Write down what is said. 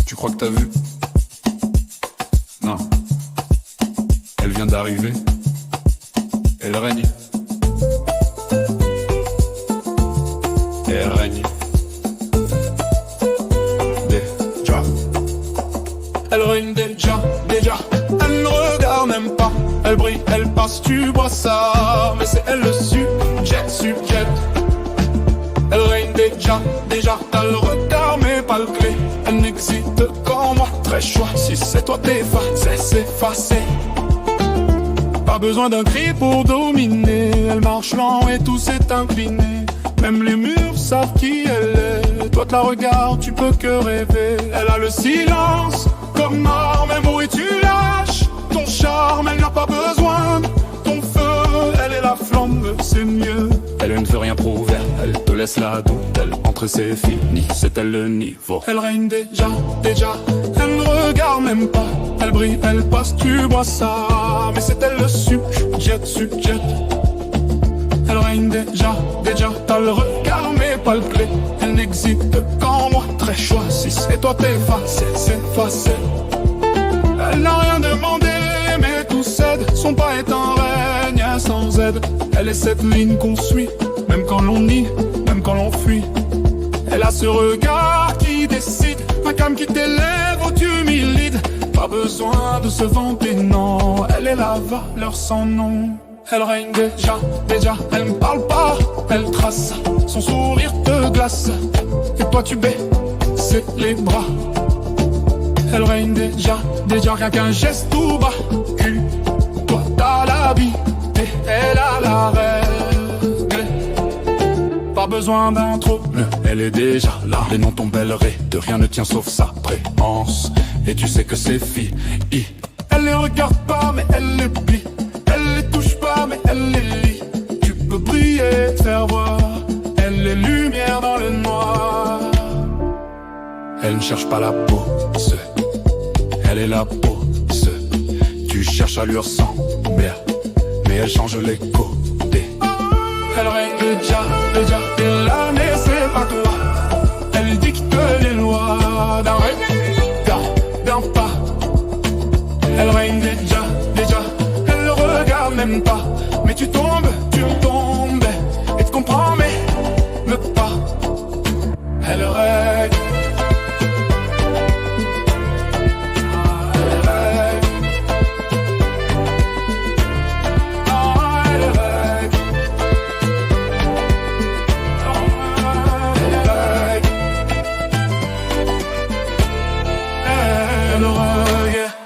Tu crois que t'as vu? Non. Elle vient d'arriver. Elle règne. Elle règne. Déjà. Elle règne déjà. Elle ne regarde même pas. Elle brille, elle passe, tu vois ça. Mais c'est elle le sujet. Elle règne déjà. T'as le regard mais pas le clé. Elle n'existe qu'en moi. Très choix, si c'est toi c'est effacé. Pas besoin d'un cri pour dominer. Elle marche lent et tout s'est incliné. Même les murs savent qui elle est. Toi te la regardes, tu peux que rêver. Elle a le silence comme arme, un mot et tu lâches ton charme. Elle n'a pas besoin de ton feu. Elle est la flamme, c'est mieux. Elle ne veut rien prouver. Elle te laisse la doute. Elle entre c'est fini, c'est elle le niveau. Elle règne déjà. Elle ne regarde même pas. Elle brille, elle passe, tu vois ça. Mais c'est elle le sujet. Elle règne déjà. T'as le regard mais pas le clé. Elle n'existe qu'en moi. Très choix, si c'est toi c'est effacé. Elle n'a rien demandé mais tout cède. Son pas est un règne sans aide. Elle est cette ligne qu'on suit. Même quand l'on nie, même quand l'on fuit. Elle a ce regard qui décide. Un calme qui t'élève ou t'humilie. Pas besoin de se vanter, non. Elle est la valeur sans nom. Elle règne déjà. Elle ne parle pas, elle trace. Son sourire te glace. Et toi tu baisses les bras. Elle règne déjà. Rien qu'un geste tout bas. Toi t'as la vie et elle a la règle. Pas besoin d'un trop. Elle est déjà là. Les noms tombent, elle de rien ne tient sauf sa présence. Et tu sais que c'est fille. Elle les regarde pas mais elle les plie. Elle les touche pas mais elle les lit. Tu peux briller, te faire voir. Elle est lumière dans le noir. Elle ne cherche pas la pose. Elle est la pose. Tu cherches à lui ressembler, mais elle change les côtés. Elle règne déjà. Et là mais c'est pas toi. Elle dicte les lois d'un regard, d'un pas. Elle règne déjà. Elle ne regarde même pas. Mais tu tombes et tu comprends mais ne pas. Elle règne. Elle règne.